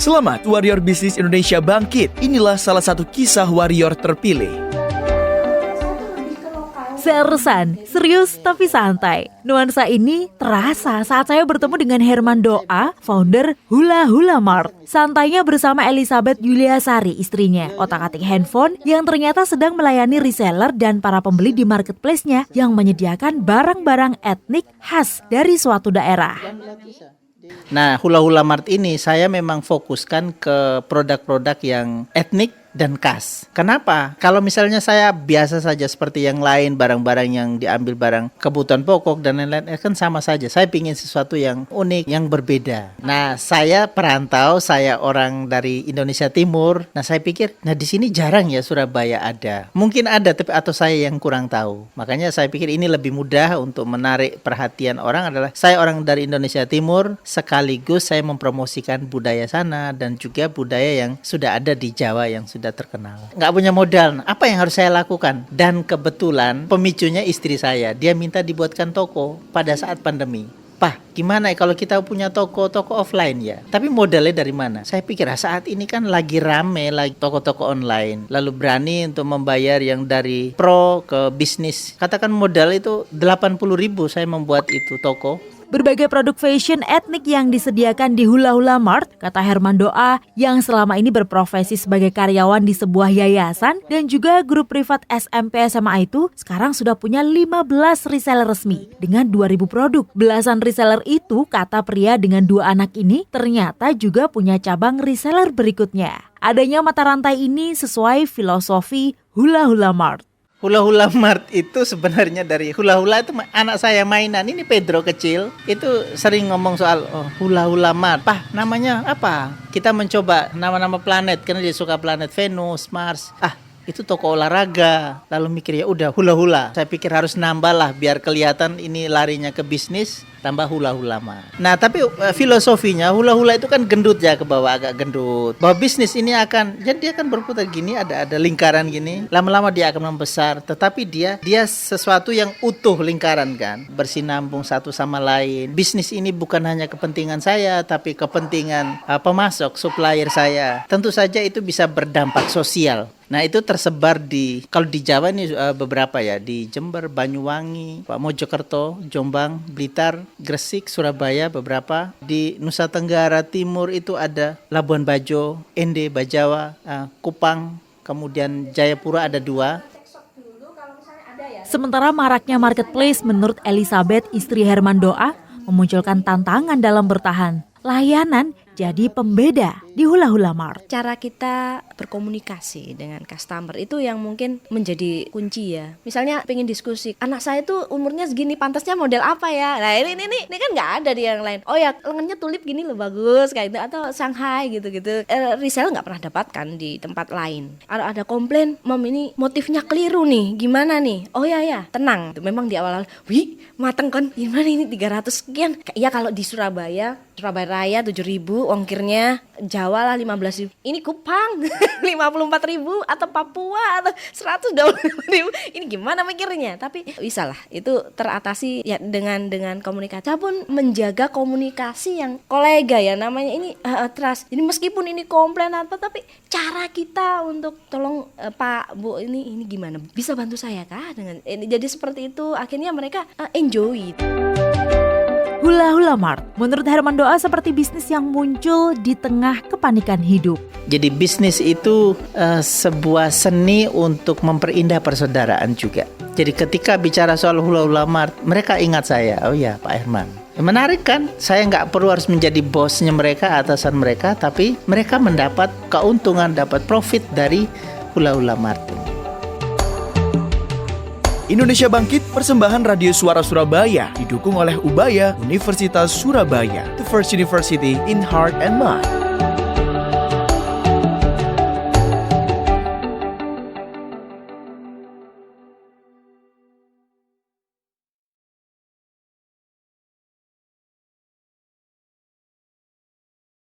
Selamat Warrior Bisnis Indonesia bangkit. Inilah salah satu kisah warrior terpilih. Sersan, serius tapi santai. Nuansa ini terasa saat saya bertemu dengan Herman Doa, founder Hula Hula Mart. Santainya bersama Elizabeth Yuliasari, istrinya, otak-atik handphone yang ternyata sedang melayani reseller dan para pembeli di marketplace-nya yang menyediakan barang-barang etnik khas dari suatu daerah. Nah, Hula Hula Mart ini saya memang fokuskan ke produk-produk yang etnik dan khas. Kenapa? Kalau misalnya saya biasa saja seperti yang lain, barang-barang yang diambil barang kebutuhan pokok dan lain-lain, kan sama saja. Saya ingin sesuatu yang unik, yang berbeda. Nah, saya perantau, saya orang dari Indonesia Timur. Nah, saya pikir, di sini jarang ya Surabaya ada. Mungkin ada, tapi atau saya yang kurang tahu. Makanya saya pikir ini lebih mudah untuk menarik perhatian orang adalah saya orang dari Indonesia Timur, sekaligus saya mempromosikan budaya sana dan juga budaya yang sudah ada di Jawa yang sudah terkenal. Nggak punya modal, apa yang harus saya lakukan? Dan kebetulan pemicunya istri saya, dia minta dibuatkan toko pada saat pandemi. Pak, gimana kalau kita punya toko offline ya? Tapi modalnya dari mana? Saya pikir saat ini kan lagi rame lagi toko-toko online. Lalu berani untuk membayar yang dari pro ke bisnis. Katakan modal itu 80.000 saya membuat itu toko. Berbagai produk fashion etnik yang disediakan di Hula Hula Mart, kata Herman Doa, yang selama ini berprofesi sebagai karyawan di sebuah yayasan dan juga grup privat SMP SMA itu, sekarang sudah punya 15 reseller resmi dengan 2.000 produk. Belasan reseller itu, kata pria dengan 2 anak ini, ternyata juga punya cabang reseller berikutnya. Adanya mata rantai ini sesuai filosofi Hula Hula Mart. Hula Hula Mart itu sebenarnya dari Hula Hula itu anak saya mainan. Ini Pedro kecil itu sering ngomong soal Hula Hula Mart. Pak, namanya apa? Kita mencoba nama-nama planet karena dia suka planet Venus, Mars. Itu toko olahraga. Lalu mikir ya udah Hula Hula. Saya pikir harus nambah lah biar kelihatan ini larinya ke bisnis, tambah Hula Hula Mart. Nah, tapi filosofinya Hula Hula itu kan gendut ya, ke bawah agak gendut. Bahwa bisnis ini jadi dia akan berputar gini, ada lingkaran gini. Lama-lama dia akan membesar, tetapi dia sesuatu yang utuh lingkaran kan, bersinambung satu sama lain. Bisnis ini bukan hanya kepentingan saya, tapi kepentingan pemasok, supplier saya. Tentu saja itu bisa berdampak sosial. Nah, itu tersebar kalau di Jawa ini beberapa ya, di Jember, Banyuwangi, Mojokerto, Jombang, Blitar, Gresik, Surabaya beberapa. Di Nusa Tenggara Timur itu ada Labuan Bajo, Ende, Bajawa, Kupang, kemudian Jayapura ada 2. Sementara maraknya marketplace menurut Elizabeth, istri Herman Doa, memunculkan tantangan dalam bertahan. Layanan jadi pembeda di Hula Hula Mart. Cara kita berkomunikasi dengan customer itu yang mungkin menjadi kunci ya. Misalnya pengen diskusi, anak saya tuh umurnya segini, pantasnya model apa ya? Nah ini kan nggak ada di yang lain. Oh ya, lengannya tulip gini loh, bagus kayak gitu, atau Shanghai gitu-gitu. Reseller nggak pernah dapatkan di tempat lain. Ada komplain, Mom ini motifnya keliru nih, gimana nih? Oh ya, tenang. Memang di awal-awal, wih mateng kan, gimana ini 300 sekian? Ya kalau di Surabaya Raya 7.000, ongkirnya Jawa lah 15.000. Ini Kupang 54.000 atau Papua atau 125.000. Ini gimana mikirnya? Tapi bisa lah, itu teratasi ya dengan komunikasi. Saya pun menjaga komunikasi yang kolega ya, namanya ini trust. Jadi meskipun ini komplain apa, tapi cara kita untuk tolong Pak, Bu, ini gimana? Bisa bantu saya kah dengan ini? Jadi seperti itu akhirnya mereka enjoy. Hula Hula Mart menurut Herman Doa seperti bisnis yang muncul di tengah kepanikan hidup. Jadi bisnis itu sebuah seni untuk memperindah persaudaraan juga. Jadi ketika bicara soal Hula Hula Mart, mereka ingat saya, oh ya Pak Herman. Menarik kan, saya nggak perlu harus menjadi bosnya mereka, atasan mereka, tapi mereka mendapat keuntungan, dapat profit dari Hula Hula Mart. Indonesia Bangkit, persembahan Radio Suara Surabaya, didukung oleh Ubaya Universitas Surabaya, the first university in heart and mind.